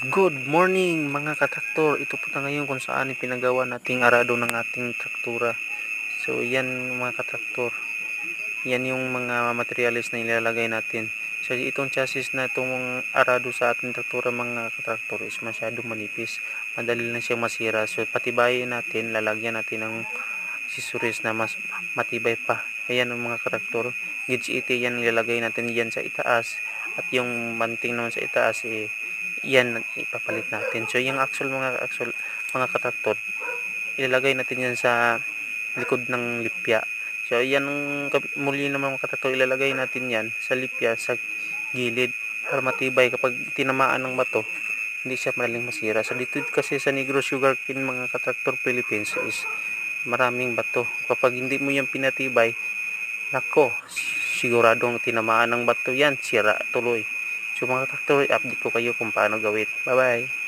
Good morning mga katraktor. Ito po na ngayon kung saan ipinagawa nating arado ng ating traktura. So yan mga katraktor. Yan yung mga materials na ilalagay natin. So itong chassis na itong arado sa ating traktura mga katraktor is masyadong manipis. Madali lang siyang masira. So patibayin natin, lalagyan natin ng accessories na mas matibay pa. Ayan ang mga katraktor. Gauge 80 yan ilalagay natin yan sa itaas. At yung banting naman sa itaas yan ipapalit natin. So yung axle mga katraktor, ilalagay natin yan sa likod ng lipya. So yan muli naman mga katraktor, ilalagay natin yan sa lipya sa gilid para matibay kapag tinamaan ng bato, hindi siya madaling masira. So dito kasi sa Negros Sugarcane mga katraktor Philippines is maraming bato. Kapag hindi mo yan pinatibay, nako, siguradong tinamaan ng bato yan, sira tuloy. So mga katraktor, update ko kayo kung paano gawin. Bye bye.